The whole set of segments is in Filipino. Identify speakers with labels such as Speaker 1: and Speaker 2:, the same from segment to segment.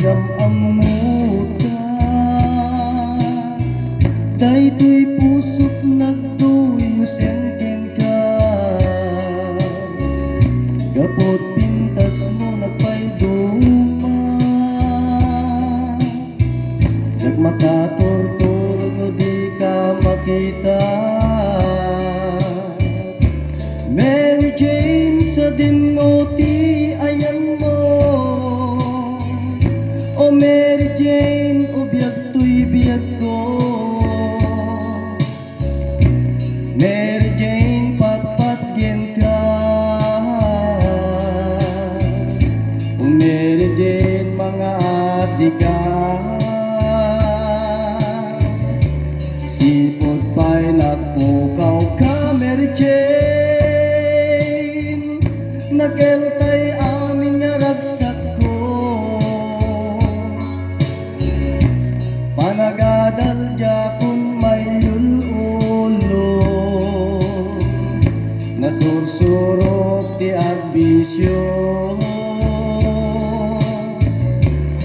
Speaker 1: nagamuta daytoy pusok nagtuyo senten ka gapot pintas mo nagpayduma jag makaturtur no di ka makita Mary Jane sa dinoti ayan mo O Mary Jane o biyag to'y biyag ko Mary Jane patpatgen ka O Mary Jane mga asika sipot pa'y nagpukaw ka Mary Jane nakeltay aming ragsak ko panagadal jakon may ulo nasursurot ti ambisyo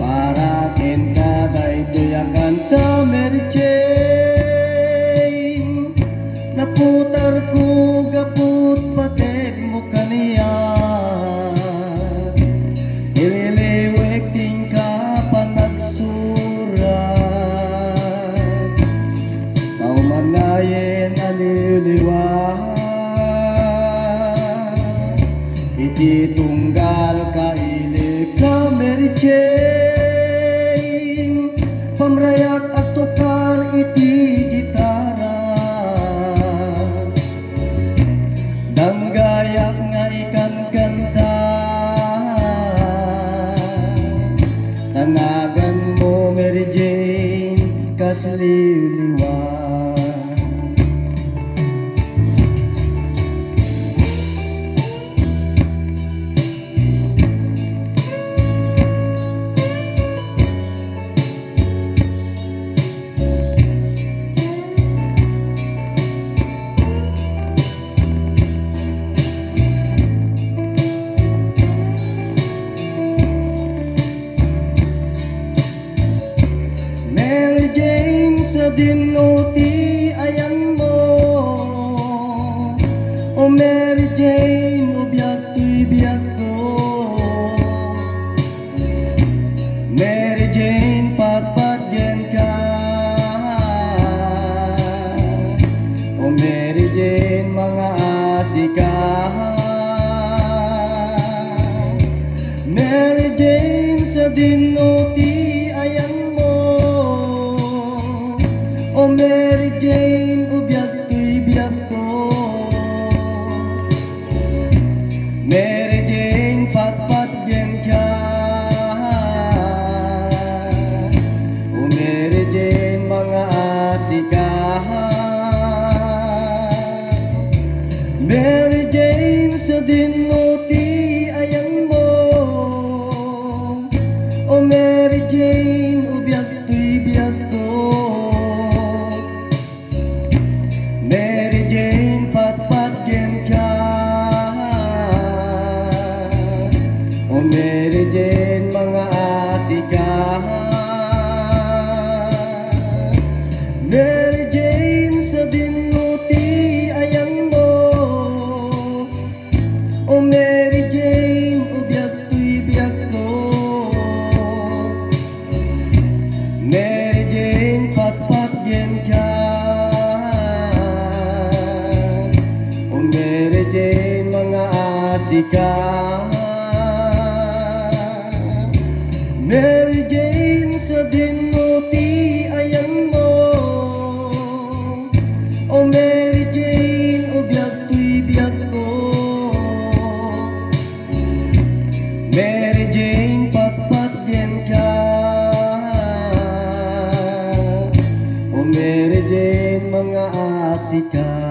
Speaker 1: para kenta daytoy akanta Mary Jane naputar ko gaput patek mo kaniya ililiwek tingka panagsurat paumanayin aliliwat iti tunggal kailip na Mary Jane pamrayak at tukar iti gitara danggayak nga ikan kanta tanagan mo Mary Jane kasliliwan Mary Jane sa dinoti ayan mo O Mary Jane o biyag to'y biyag ko Mary Jane patpatgen ka O Mary Jane mga asika Mary Jane sa dinoti ayan mo O Mary Jane o biyag to'y biyag ko Mary Jane patpatgen ka O Mary Jane mga asika Mary Jane sa dinoti ayan mo O Mary Jane o biyag to'y biyag ko Mary Jane patpatgen ka O Mary Jane mga asika Mary Jane sa dinoti ayan mo O Mary Jane o biyag to'y biyag ko Mary Jane patpatgen ka O Mary Jane mga asika Mary Jane sa dinoti ayan mo O Mary Jane o biyag to'y biyag ko Mary Jane patpatgen ka O Mary Jane mga asika